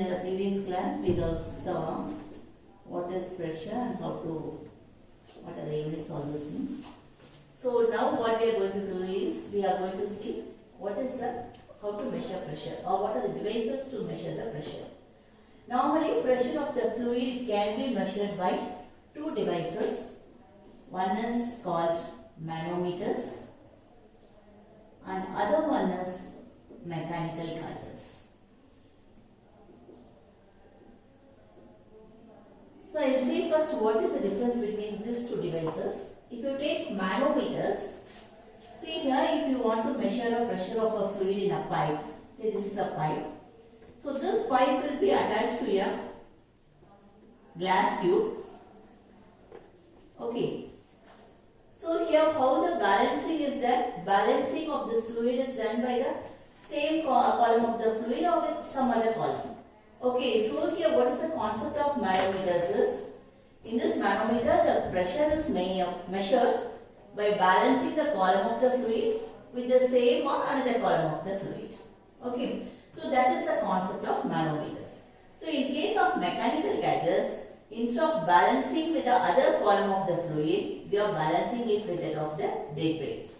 the previous class we saw what is pressure and what are the units, all those things. So now what we are going to do is we are going to see how to measure pressure or what are the devices to measure the pressure. Normally pressure of the fluid can be measured by two devices. One is called manometers and other one is mechanical gauges. So I will say first what is the difference between these two devices. If you take manometers, see here if you want to measure the pressure of a fluid in a pipe, say this is a pipe. So this pipe will be attached to a glass tube. Okay. So here how the balancing is done? Balancing of this fluid is done by the same column of the fluid or with some other column. Okay, so here what is the concept of manometers is, in this manometer the pressure is measured by balancing the column of the fluid with the same or another column of the fluid. Okay, so that is the concept of manometers. So in case of mechanical gauges, instead of balancing with the other column of the fluid, we are balancing it with that of the dead weight.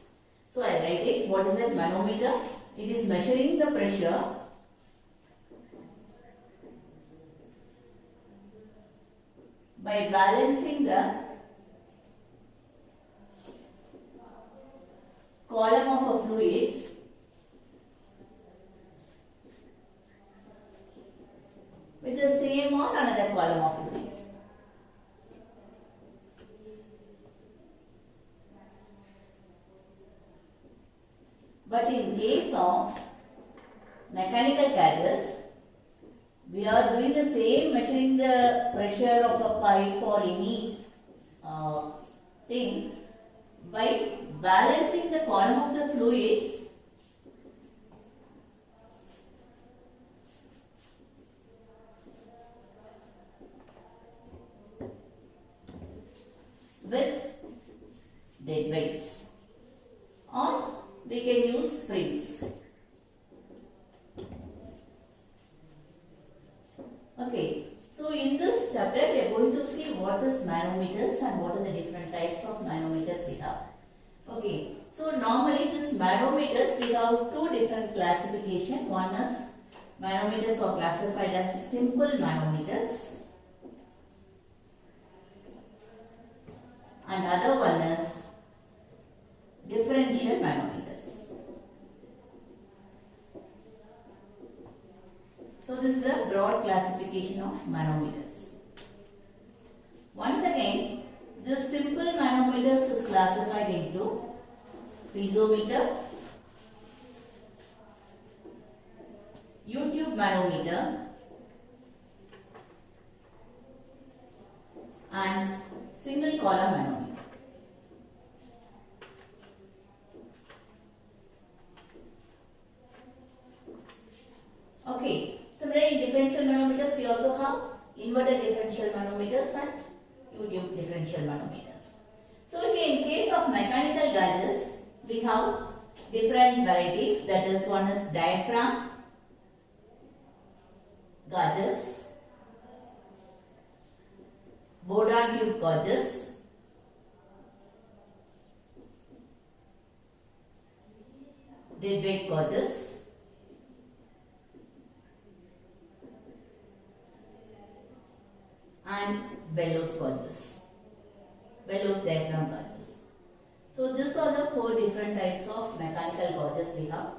So I write it, what is a manometer? It is measuring the pressure by balancing the column of a fluid with the same or another column of fluid. But in case of mechanical gauges, we are doing the same, measuring the pressure of a pipe or any thing by balancing the column of the fluid with dead weight, or we can use springs. Okay, so in this chapter we are going to see what is manometers and what are the different types of manometers we have. Okay, so normally this manometers we have two different classification. One is manometers are classified as simple manometers and other one is differential manometers. So this is a broad classification of manometers. Once again, this simple manometers is classified into piezometer, U-tube manometer and single column manometer. Okay. Similarly, in differential manometers, we also have inverted differential manometers and U-tube differential manometers. So, okay, in case of mechanical gauges, we have different varieties. That is, one is diaphragm gauges, Bourdon tube gauges, dead weight gauges, and bellows gauges, bellows diaphragm gauges. So these are the four different types of mechanical gauges we have,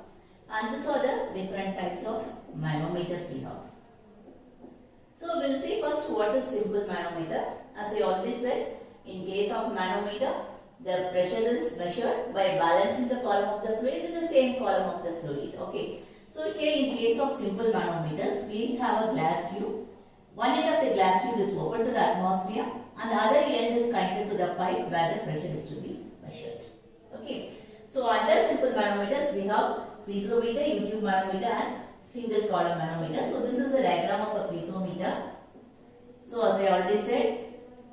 and these are the different types of manometers we have. So we will see first what is simple manometer. As I already said, in case of manometer, the pressure is measured by balancing the column of the fluid with the same column of the fluid. Okay. So here in case of simple manometers, we have a glass tube. One end of the glass tube is open to the atmosphere and the other end is connected to the pipe where the pressure is to be measured. Okay. So under simple manometers we have piezometer, U-tube manometer and single column manometer. So this is a diagram of a piezometer. So as I already said,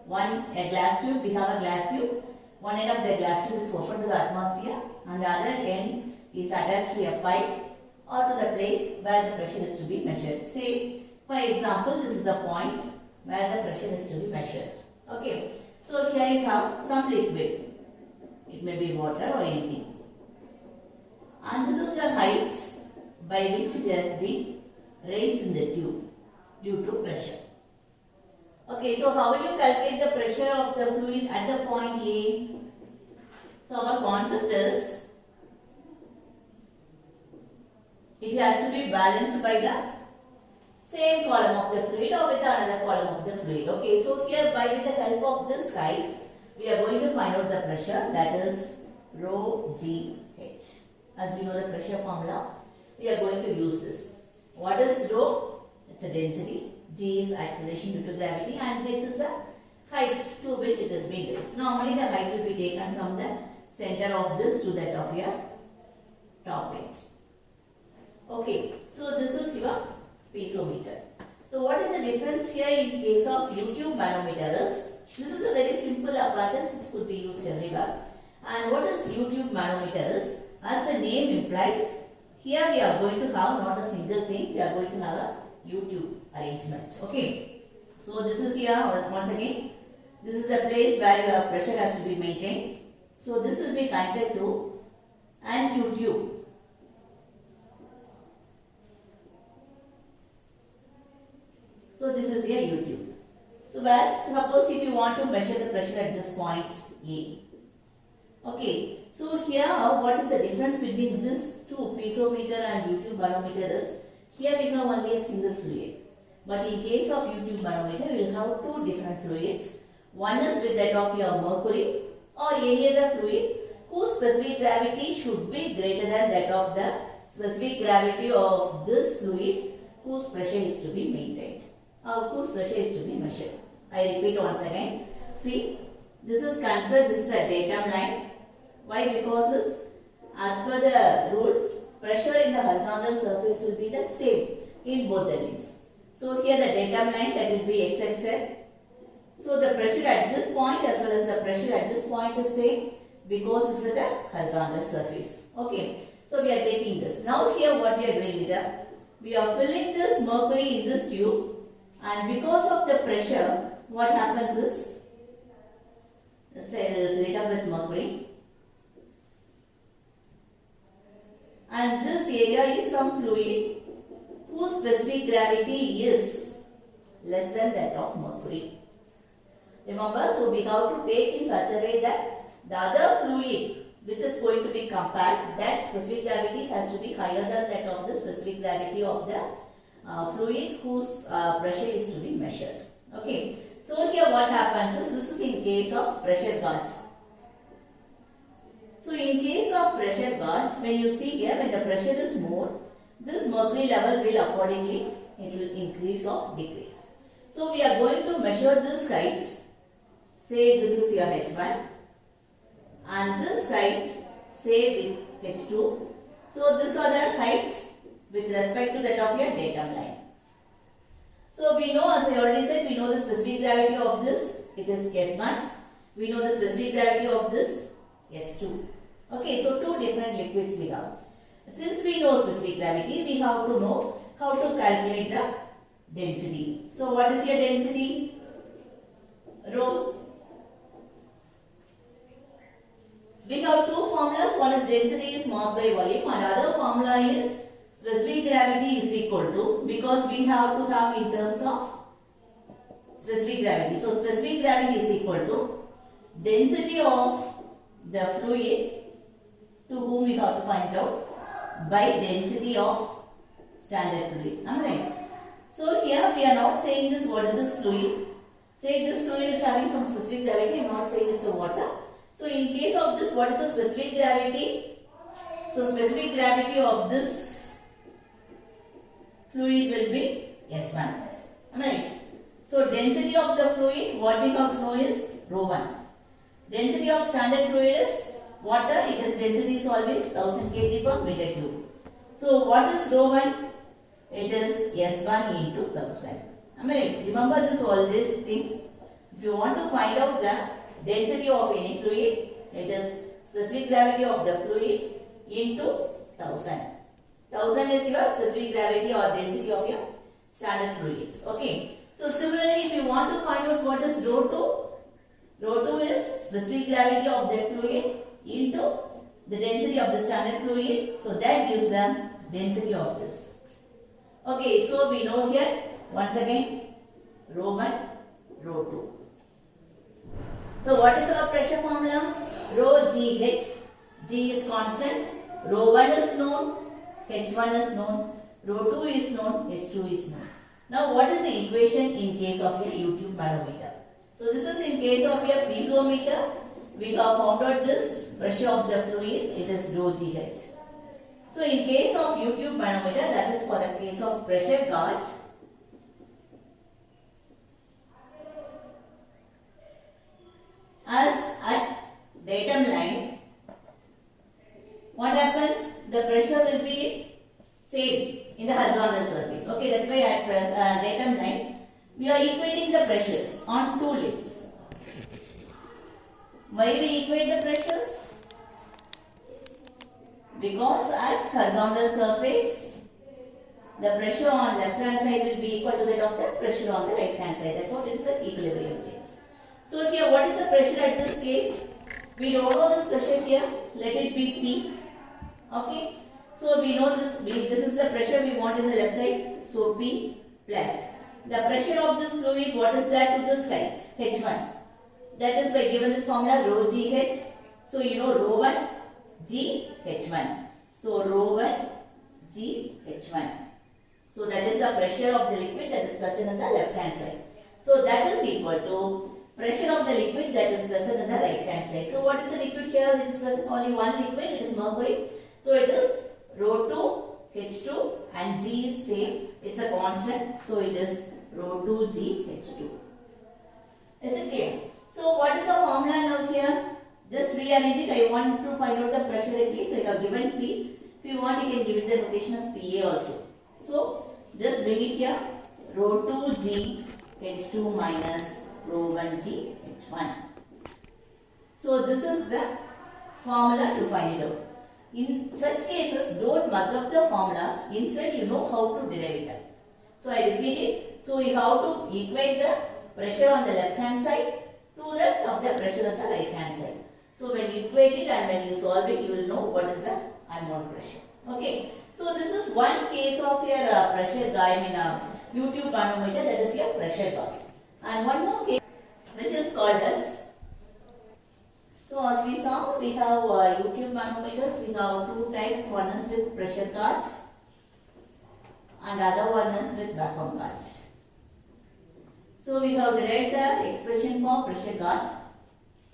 a glass tube, we have a glass tube. One end of the glass tube is open to the atmosphere and the other end is attached to a pipe or to the place where the pressure is to be measured. Say For example, this is a point where the pressure is to be measured. Okay. So here you have some liquid. It may be water or anything. And this is the height by which it has been raised in the tube due to pressure. Okay, so how will you calculate the pressure of the fluid at the point A? So our concept is it has to be balanced by the same column of the fluid or with another column of the fluid. Okay, so here with the help of this height, we are going to find out the pressure, that is rho GH. As we know the pressure formula, we are going to use this. What is rho? It's a density. G is acceleration due to gravity and H is the height to which it has been raised. Normally the height will be taken from the center of this to that of your top edge. Okay, so this is your piezometer. So what is the difference here in case of U-tube manometer is, this is a very simple apparatus which could be used everywhere. And what is U-tube manometer is, as the name implies, here we are going to have not a single thing, we are going to have a U-tube arrangement. Okay, so this is here once again, this is a place where your pressure has to be maintained. So this will be connected to an U-tube. So this is your U-tube. So where suppose if you want to measure the pressure at this point A. Okay, so here what is the difference between this two, piezometer and U-tube manometer is, here we have only a single fluid. But in case of U-tube manometer, we will have two different fluids. One is with that of your mercury or any other fluid whose specific gravity should be greater than that of the specific gravity of this fluid whose pressure is to be maintained or whose pressure is to be measured. I repeat once again. See, this is considered, this is a datum line. Why? Because this, as per the rule, pressure in the horizontal surface will be the same in both the limbs. So here the datum line, that will be XXL. So the pressure at this point as well as the pressure at this point is same because this is a horizontal surface. Okay. So we are taking this. Now here what we are doing is that we are filling this mercury in this tube, and because of the pressure, what happens is, let's say I will fill it up with mercury, and this area is some fluid whose specific gravity is less than that of mercury. Remember, so we have to take in such a way that the other fluid which is going to be compared, that specific gravity has to be higher than that of the specific gravity of the fluid whose pressure is to be measured. Okay. So here what happens is, this is in case of pressure gauge. So in case of pressure gauge, when you see here, when the pressure is more, this mercury level will accordingly, it will increase or decrease. So we are going to measure this height. Say this is your H1 and this height, say with H2. So this other height with respect to that of your datum line. So we know, as I already said, we know the specific gravity of this, it is S1. We know the specific gravity of this, S2. Okay, so two different liquids we have. Since we know specific gravity, we have to know how to calculate the density. So what is your density? Rho. We have two formulas. One is density is mass by volume, and other formula is specific gravity is equal to, because we have to have in terms of specific gravity. So specific gravity is equal to density of the fluid to whom we have to find out by density of standard fluid. Am I right? So here we are not saying this, what is this fluid? Say this fluid is having some specific gravity. I am not saying it's a water. So in case of this, what is the specific gravity? So specific gravity of this fluid will be S1. Am I right? So density of the fluid, what we have to know is rho 1. Density of standard fluid is water. It is density is always 1000 kg per meter cube. So what is rho 1? It is S1 into 1000. Am I right? Remember this, all these things. If you want to find out the density of any fluid, it is specific gravity of the fluid into 1000. 1000 is your specific gravity or density of your standard fluids. Okay. So similarly, if you want to find out what is rho 2 is specific gravity of that fluid into the density of the standard fluid. So that gives them density of this. Okay, so we know here once again rho 1, rho 2. So what is our pressure formula? Rho GH. G is constant. Rho 1 is known. H1 is known. Rho 2 is known. H2 is known. Now what is the equation in case of a U-tube manometer? So this is in case of a piezometer. We have found out this pressure of the fluid. It is rho GH. So in case of U-tube manometer, that is for the case of pressure gauge. As at datum line, what happens? The pressure will be same in the horizontal surface. Okay, that's why at datum line, we are equating the pressures on two lips. Why we equate the pressures? Because at horizontal surface, the pressure on left hand side will be equal to that of the pressure on the right hand side. That's what it is at equilibrium states. So here, what is the pressure at this case? We don't know this pressure here. Let it be P. Okay. So we know this. This is the pressure we want in the left side. So P plus the pressure of this fluid. What is that to this height? H1. That is by given this formula rho GH. So you know rho 1 G H1. So rho 1 G H1. So that is the pressure of the liquid that is present in the left hand side. So that is equal to pressure of the liquid that is present in the right hand side. So what is the liquid here? It is present only one liquid. It is mercury. So it is rho 2 H2 and G is same. It's a constant. So it is rho 2 G H2. Is it clear? So what is the formula now here? Just rearrange it. I want to find out the pressure at P. So you have given P. If you want, you can give it the notation as PA also. So just bring it here. Rho 2 G H2 minus rho 1 G H1. So this is the formula to find it out. In such cases, don't mug up the formulas. Instead, you know how to derive it. So I repeat it. So you have to equate the pressure on the left hand side to that of the pressure on the right hand side. So when you equate it and when you solve it, you will know what is the amount pressure. Okay. So this is one case of your pressure gauge in U-tube manometer, that is your pressure gauge. And one more case which is called as, so as we saw, we have U-tube manometers. We have two types. One is with pressure gauge and other one is with vacuum gauge. So we have derived the expression for pressure gauge.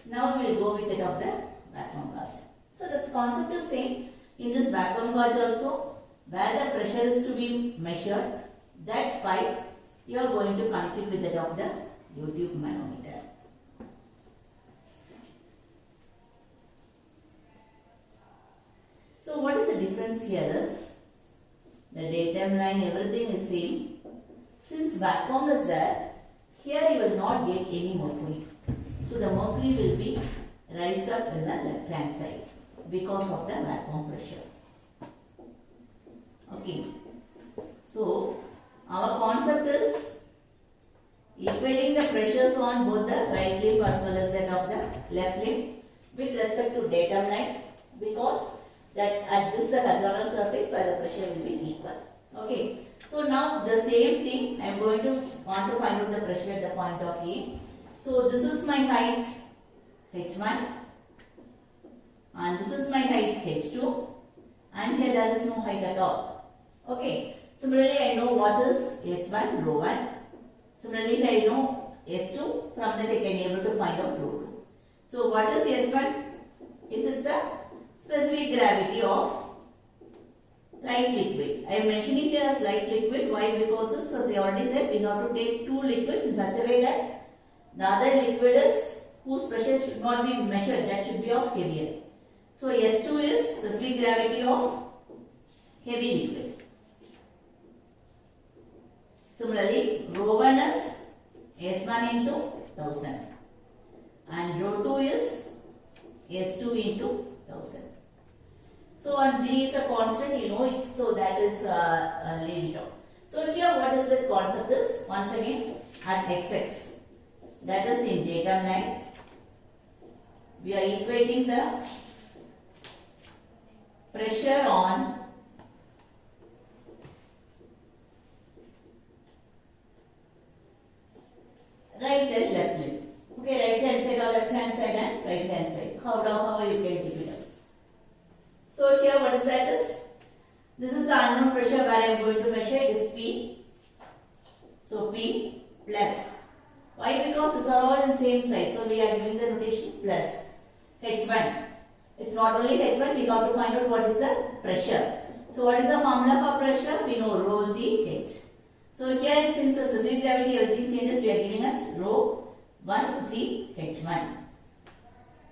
Now we will go with it of the vacuum gauge. So this concept is same in this vacuum gauge also, where the pressure is to be measured. That pipe you are going to connect it with that of the U-tube manometer. So what is the difference here is, the datum line, everything is same. Since vacuum is there, here you will not get any mercury. So the mercury will be raised up in the left hand side because of the vacuum pressure. Okay. So our concept is equating the pressures on both the right lip as well as that of the left lip with respect to datum line, because that at this horizontal surface where the pressure will be equal. Okay. So now the same thing, I am going to want to find out the pressure at the point of A. So this is my height H1 and this is my height H2 and here there is no height at all. Okay. Similarly, I know what is S1, rho 1. Similarly, I know S2. From that I can be able to find out rho 2. So what is S1? This is the specific gravity of light liquid. I am mentioning here as light liquid. Why? Because as I already said, we have to take two liquids in such a way that the other liquid is whose pressure should not be measured. That should be of heavier. So S2 is specific gravity of heavy liquid. Similarly, rho 1 is S1 into 1000 and rho 2 is S2 into 1000. So on G is a constant, you know, it's so that is leave it out. So here what is the concept is, once again at xx, that is in datum line, we are equating the pressure on right and left limb. Okay, right hand side or left hand side and right hand side. How you can keep it up. So here what is that is? This is the unknown pressure where I am going to measure. It is P. So P plus. Why? Because these are all in same side. So we are giving the notation plus H1. It's not only H1, we got to find out what is the pressure. So what is the formula for pressure? We know rho G H. So here since the specific gravity everything changes, we are giving us rho 1 G H1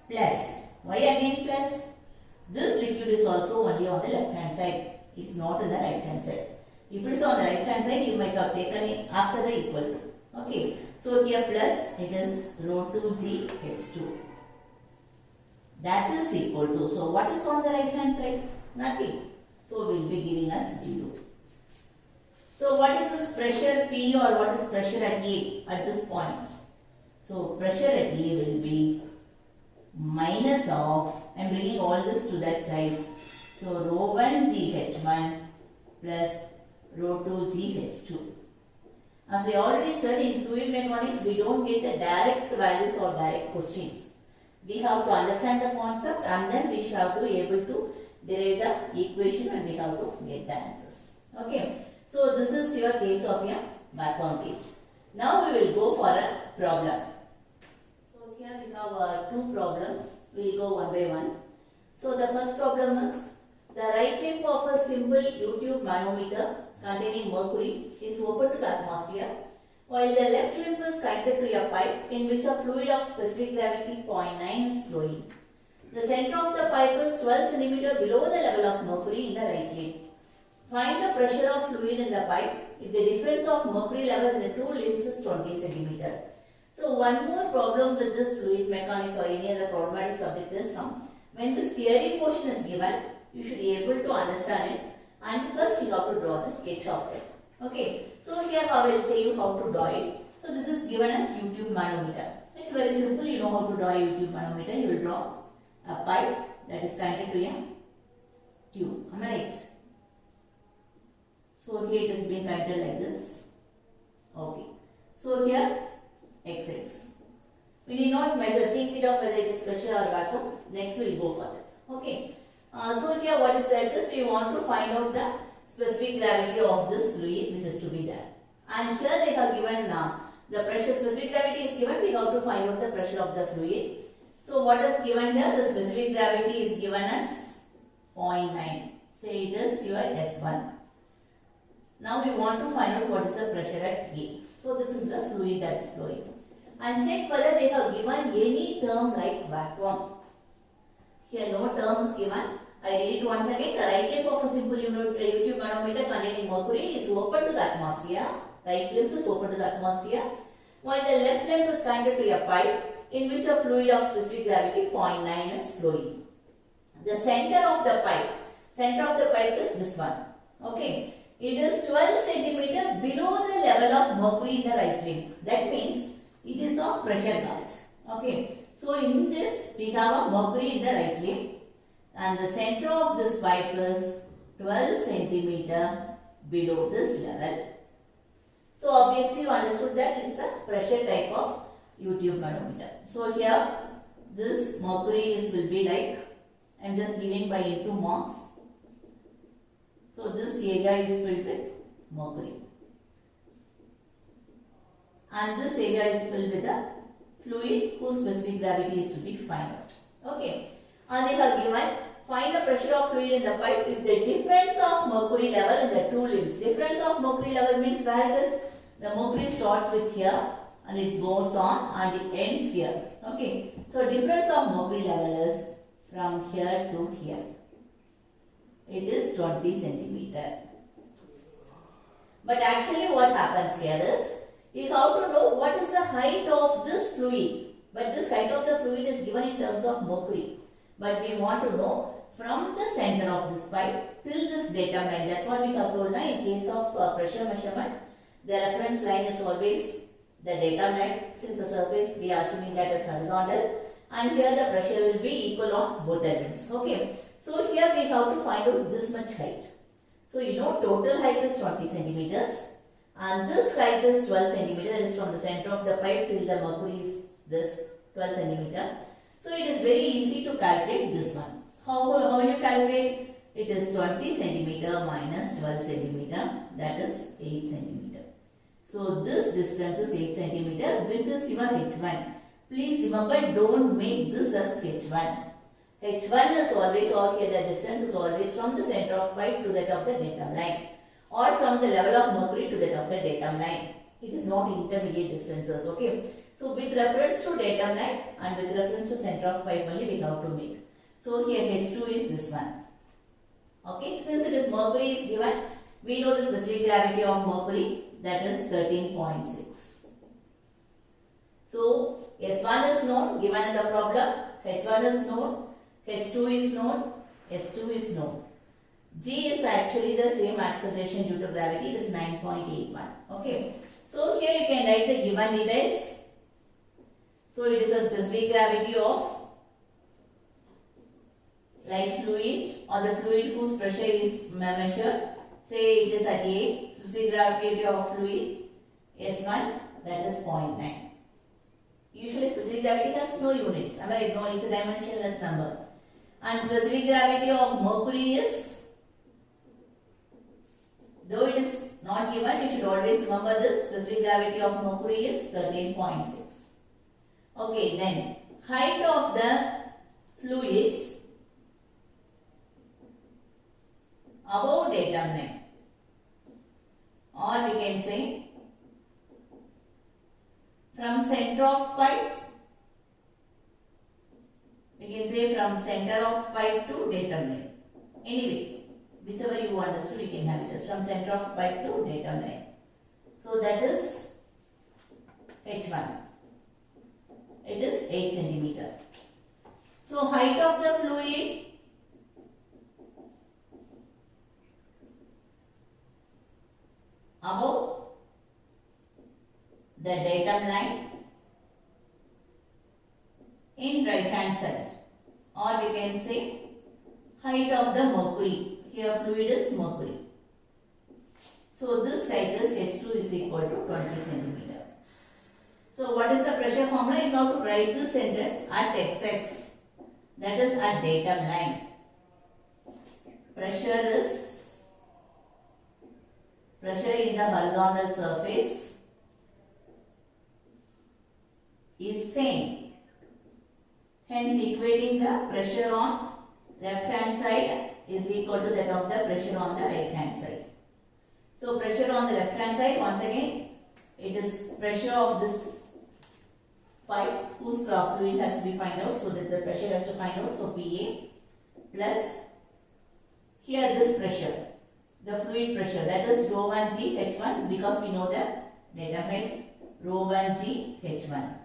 plus. Why again plus? This liquid is also only on the left hand side. It's not in the right hand side. If it is on the right hand side, you might have taken it after the equal to. Okay. So here plus it is rho 2 G H2. That is equal to. So what is on the right hand side? Nothing. So we will be giving us 0. So what is this pressure P or what is pressure at A at this point? So pressure at A will be minus of, I am bringing all this to that side. So rho 1 GH1 plus rho 2 GH2. As I already said, in fluid mechanics we don't get the direct values or direct questions. We have to understand the concept and then we should have to be able to derive the equation and we have to get the answers. Okay. So this is your case of your background page. Now we will go for a problem. So here we have two problems. We will go one by one. So the first problem is the right limb of a simple U-tube manometer containing mercury is open to the atmosphere, while the left limb is connected to a pipe in which a fluid of specific gravity 0.9 is flowing. The center of the pipe is 12 cm below the level of mercury in the right limb. Find the pressure of fluid in the pipe if the difference of mercury level in the two limbs is 20 cm. So one more problem with this fluid mechanics or any other problematic subject is when this theory portion is given, you should be able to understand it, and first you have to draw the sketch of it. Okay. So here I will say you how to draw it. So this is given as U-tube manometer. It's very simple. You know how to draw a U-tube manometer. You will draw a pipe that is connected to a tube. Am I right? So here it is being connected like this. Okay. So here XX. We need not think it of whether it is pressure or vacuum. Next we will go for that. Okay. So here what is said is we want to find out the specific gravity of this fluid which is to be there. And here they have given the pressure, specific gravity is given, we have to find out the pressure of the fluid. So what is given here? The specific gravity is given as 0.9. Say it is your S1. Now we want to find out what is the pressure at A. So this is the fluid that is flowing. And check whether they have given any term like vacuum. Here no term is given. I read it once again. The right limb of a simple U-tube manometer containing mercury is open to the atmosphere. Right limb is open to the atmosphere, while the left limb is connected to a pipe in which a fluid of specific gravity 0.9 is flowing. The center of the pipe is this one. Okay. It is 12 cm below the level of mercury in the right limb. That means it is of pressure gauge. Okay. So in this we have a mercury in the right limb and the center of this pipe is 12 cm below this level. So obviously you understood that it is a pressure type of U-tube manometer. So here this mercury will be like, I am just giving by into marks. So this area is filled with mercury. And this area is filled with a fluid whose specific gravity is to be found out. Okay. And they have given, find the pressure of fluid in the pipe if the difference of mercury level in the two limbs. Difference of mercury level means where it is, the mercury starts with here and it goes on and it ends here. Okay. So difference of mercury level is from here to here. It is 20 cm. But actually what happens here is, you have to know what is the height of this fluid. But this height of the fluid is given in terms of mercury. But we want to know from the center of this pipe till this datum line. That's what we have told now. In case of pressure measurement, the reference line is always the datum line. Since the surface we are assuming that is horizontal, and here the pressure will be equal on both the ends. Okay. So here we have to find out this much height. So you know total height is 20 centimeters and this height is 12 centimeters. That is from the center of the pipe till the mercury is this 12 centimeter. So it is very easy to calculate this one. How will you calculate? It is 20 centimeter minus 12 centimeter, that is 8 centimeter. So this distance is 8 centimeter, which is your H1. Please remember, don't make this as H1. H1 is always, or here the distance is always from the center of pipe to that of the datum line, or from the level of mercury to that of the datum line. It is not intermediate distances. Okay. So with reference to datum line and with reference to center of pipe only we have to make. So here H2 is this one. Okay. Since it is mercury is given, we know the specific gravity of mercury, that is 13.6. So S1 is known given in the problem, H1 is known, H2 is known, S2 is known. G is actually the same acceleration due to gravity, it is 9.81. Okay. So here you can write the given details. So it is a specific gravity of light fluid or the fluid whose pressure is measured. Say it is at A, specific gravity of fluid S1, that is 0.9. Usually specific gravity has no units. Am I right? No, it's a dimensionless number. And specific gravity of mercury is, though it is not given, you should always remember this. Specific gravity of mercury is 13.6. Okay, then height of the fluid above datum line, or we can say from center of pipe, we can say from center of pipe to datum line. Anyway, whichever you understood, you can have it as from center of pipe to datum line. So that is H1. It is 8 centimeter. So height of the fluid above the datum line in right hand side, or we can say height of the mercury. Here fluid is mercury. So this height is H2 is equal to 20 centimeter. So what is the pressure formula? You have to write this sentence at XX, that is at datum line. Pressure in the horizontal surface is same. Hence equating the pressure on left hand side is equal to that of the pressure on the right hand side. So pressure on the left hand side, once again, it is pressure of this pipe whose fluid has to be find out, so that the pressure has to find out. So PA plus here this pressure, the fluid pressure, that is rho 1 G H1, because we know the datum height, rho 1 G H1.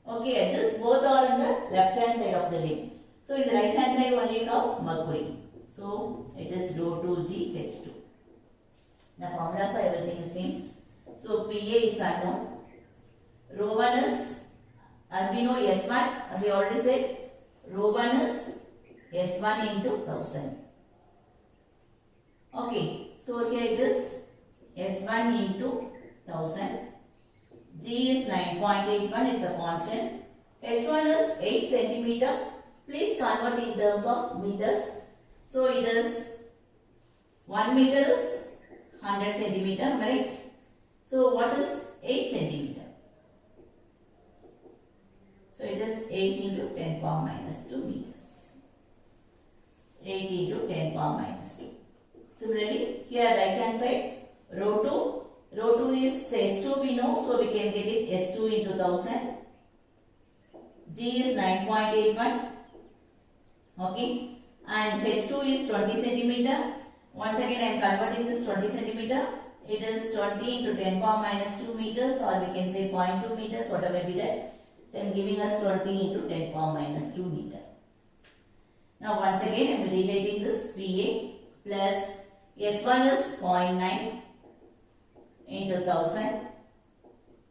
Okay, this both are in the left hand side of the link. So in the right hand side only you have mercury. So it is rho 2 G H2. The formulas are everything is same. So PA is unknown. Rho 1 is, as we know, S1, as I already said, rho 1 is S1 into 1000. Okay, so here it is S1 into 1000. G is 9.81, it's a constant. H1 is 8 centimeter. Please convert in terms of meters. So it is 1 meter is 100 centimeter, right? So what is 8 centimeter? So it is 8 into 10 power minus 2 meters. 8 into 10 power minus 2. Similarly, here right hand side, rho 2 is S2 we know, so we can get it S2 into 1000. G is 9.81. Okay, and H2 is 20 centimeter. Once again I am converting this 20 centimeter. It is 20 into 10 power minus 2 meters, or we can say 0.2 meters, whatever be that. So I am giving us 20 into 10 power minus 2 meter. Now once again I am rewriting this PA plus S1 is 0.9 into 1000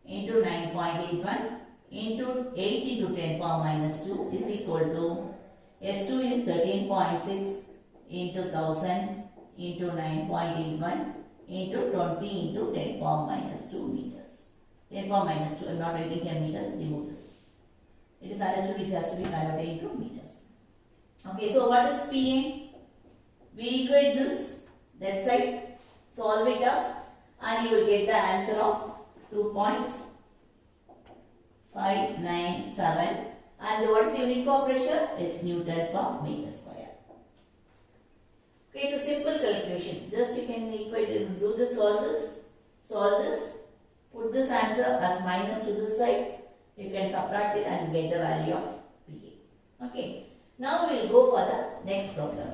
into 9.81 into 8 into 10 power minus 2 is equal to S2 is 13.6 into 1000 into 9.81 into 20 into 10 power minus 2 meters. 10 power minus 2, I am not writing here meters, remove this. It is understood it has to be converted into meters. Okay, so what is PA? We equate this, that side, solve it up and you will get the answer of 2.597. And what is unit for pressure? It's Newton per meter square. Okay, it's a simple calculation. Just you can equate it, do this, solve this, put this answer as minus to this side. You can subtract it and get the value of PA. Okay, now we will go for the next problem.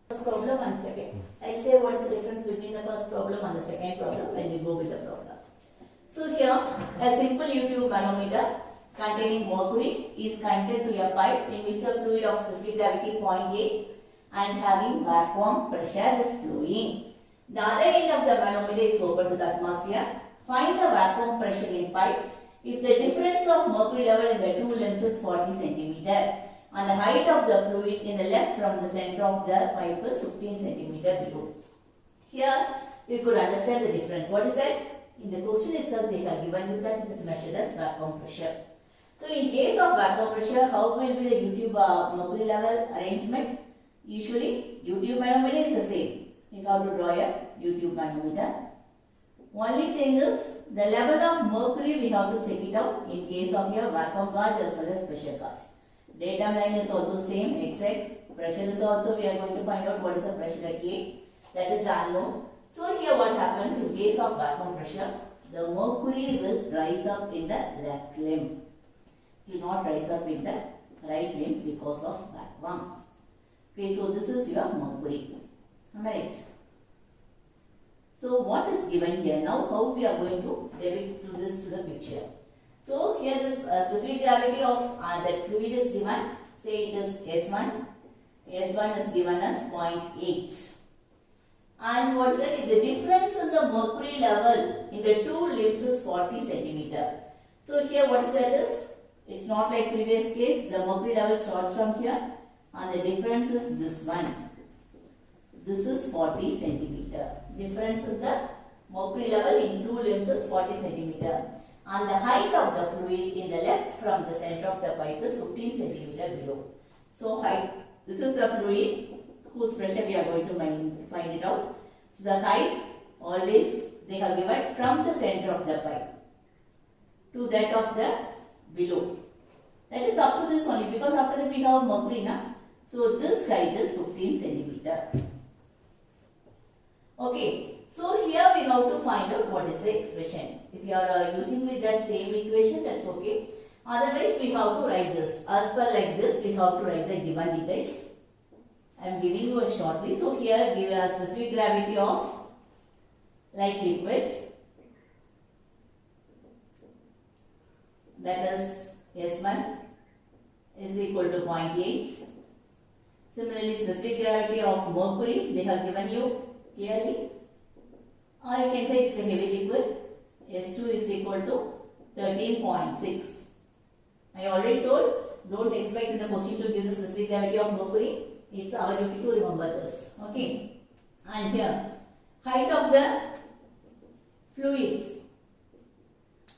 First problem and second. I will say what is the difference between the first problem and the second problem when we go with the problem. So here, a simple U-tube manometer containing mercury is connected to a pipe in which a fluid of specific gravity 0.8 and having vacuum pressure is flowing. The other end of the manometer is open to the atmosphere. Find the vacuum pressure in pipe if the difference of mercury level in the two limbs is 40 cm and the height of the fluid in the left from the center of the pipe is 15 cm below. Here you could understand the difference. What is that? In the question itself they have given you that it is measured as vacuum pressure. So in case of vacuum pressure, how will be the U-tube mercury level arrangement? Usually U-tube manometer is the same. You have to draw a U-tube manometer. Only thing is the level of mercury we have to check it out in case of your vacuum gauge as well as pressure gauge. Datum line is also same, XX. Pressure is also, we are going to find out what is the pressure at K. That is unknown. So here what happens in case of vacuum pressure, the mercury will rise up in the left limb. It will not rise up in the right limb because of vacuum. Okay, so this is your mercury. Alright. So what is given here? Now how we are going to depict this to the picture. So here this specific gravity of that fluid is given. Say it is S1. S1 is given as 0.8. And what is it? The difference in the mercury level in the two limbs is 40 cm. So here what is that is? It's not like previous case. The mercury level starts from here and the difference is this one. This is 40 cm. Difference in the mercury level in two limbs is 40 cm. And the height of the fluid in the left from the center of the pipe is 15 cm below. So height, this is the fluid whose pressure we are going to find it out. So the height always they have given from the center of the pipe to that of the below. That is up to this only because after that we have mercury now. So this height is 15 cm. Okay, so here we have to find out what is the expression. If you are using with that same equation, that's okay. Otherwise we have to write this. As per like this, we have to write the given details. I am giving you a shortly. So here give a specific gravity of like liquid, that is S1 is equal to 0.8. Similarly, specific gravity of mercury they have given you clearly, or you can say it's a heavy liquid. S2 is equal to 13.6. I already told, don't expect in the question to give the specific gravity of mercury. It's our duty to remember this. Okay. And here, height of the fluid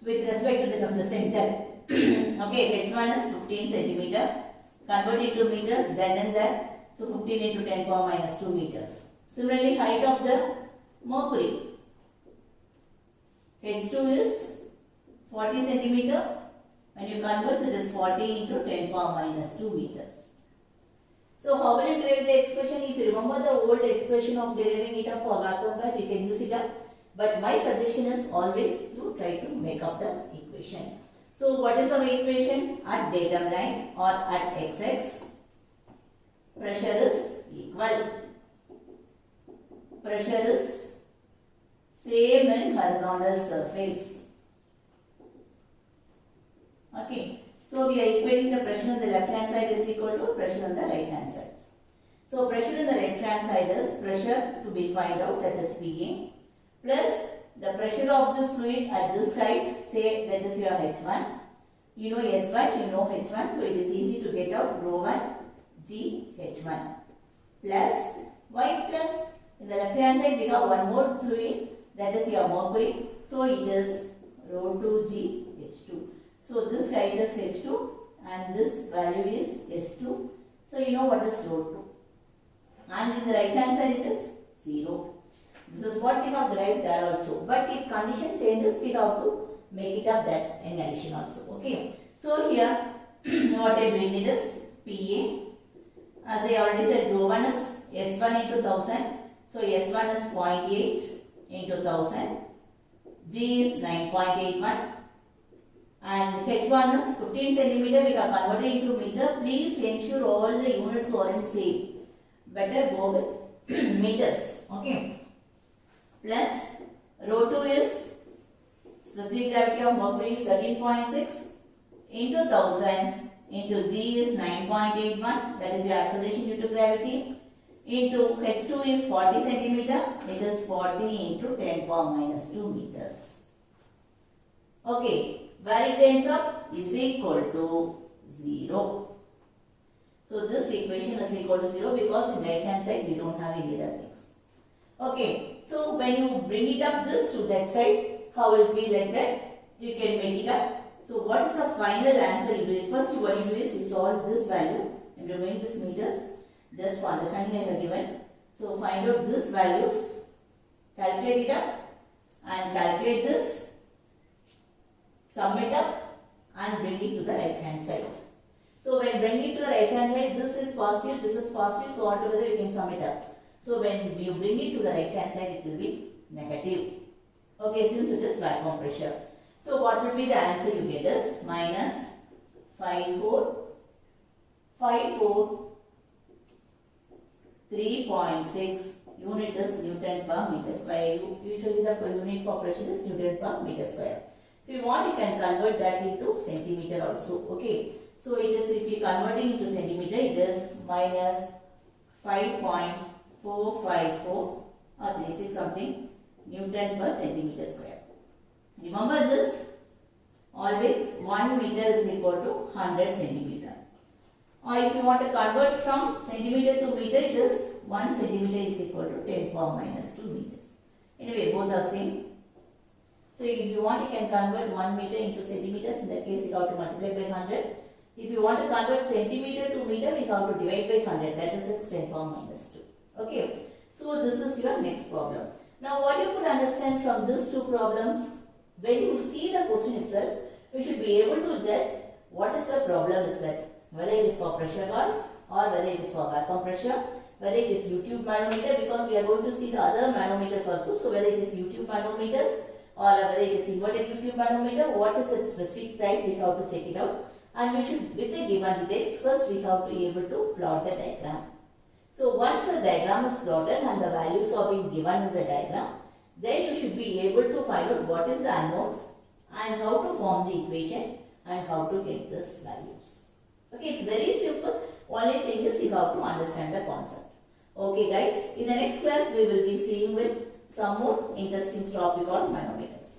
with respect to the center. Okay, H1 is 15 cm. Convert it to meters, then and there. So 15 into 10 power minus 2 meters. Similarly, height of the mercury. H2 is 40 cm. When you convert it is 40 into 10 power minus 2 meters. So how will you derive the expression? If you remember the old expression of deriving it up for vacuum gauge, you can use it up. But my suggestion is always you try to make up the equation. So what is our equation? At datum line or at XX, pressure is equal. Pressure is same in horizontal surface. Okay. So we are equating the pressure on the left hand side is equal to pressure on the right hand side. So pressure on the right hand side is pressure to be find out, that is PA, plus the pressure of this fluid at this height, say that is your H1. You know S1, you know H1, so it is easy to get out rho 1 G H1 plus Y plus in the left hand side we have one more fluid, that is your mercury, so it is rho 2 G H2. So this height is H2 and this value is S2. So you know what is rho 2. And in the right hand side it is 0. This is what we have derived there also. But if condition changes, we have to make it up that in addition also. Okay. So here what I bring it is PA. As I already said, rho 1 is S1 into 1000. So S1 is 0.8 into 1000. G is 9.81. And H1 is 15 centimeter. We are converting into meter. Please ensure all the units are in same. Better go with meters. Okay. Plus rho 2 is specific gravity of mercury is 13.6 into 1000 into G is 9.81, that is your acceleration due to gravity, into H2 is 40 centimeter, it is 40 into 10 power minus 2 meters. Okay, where it ends up is equal to 0. So this equation is equal to 0 because in right hand side we don't have any other things. Okay, so when you bring it up this to that side, how will it be like that? You can make it up. So what is the final answer you do is, first what you do is you solve this value. I am doing this meters just for understanding I have given. So find out this values, calculate it up and calculate this, sum it up and bring it to the right hand side. So when bringing it to the right hand side, this is positive, so altogether you can sum it up. So when you bring it to the right hand side, it will be negative. Okay, since it is vacuum pressure. So what will be the answer you get is minus 54 3.6 unit is Newton per meter square. Usually the unit for pressure is Newton per meter square. If you want, you can convert that into centimeter also. Okay. So it is, if you converting into centimeter, it is minus 5.454 or 36 something Newton per centimeter square. Remember this, always 1 meter is equal to 100 centimeter. Or if you want to convert from centimeter to meter, it is 1 centimeter is equal to 10 power minus 2 meters. Anyway, both are same. So if you want, you can convert 1 meter into centimeters. In that case, you have to multiply by 100. If you want to convert centimeter to meter, we have to divide by 100. That is its 10 power minus 2. Okay. So this is your next problem. Now what you could understand from these two problems, when you see the question itself, you should be able to judge what is the problem is that, whether it is for pressure gauge or whether it is for vacuum pressure, whether it is U-tube manometer, because we are going to see the other manometers also. So whether it is U-tube manometers or whether it is inverted U-tube manometer, what is its specific type, we have to check it out. And we should, with the given details, first we have to be able to plot the diagram. So once the diagram is plotted and the values are being given in the diagram, then you should be able to find out what is the unknowns and how to form the equation and how to get these values. Okay, it's very simple. Only thing is you have to understand the concept. Okay guys, in the next class we will be seeing with some more interesting topic on manometers.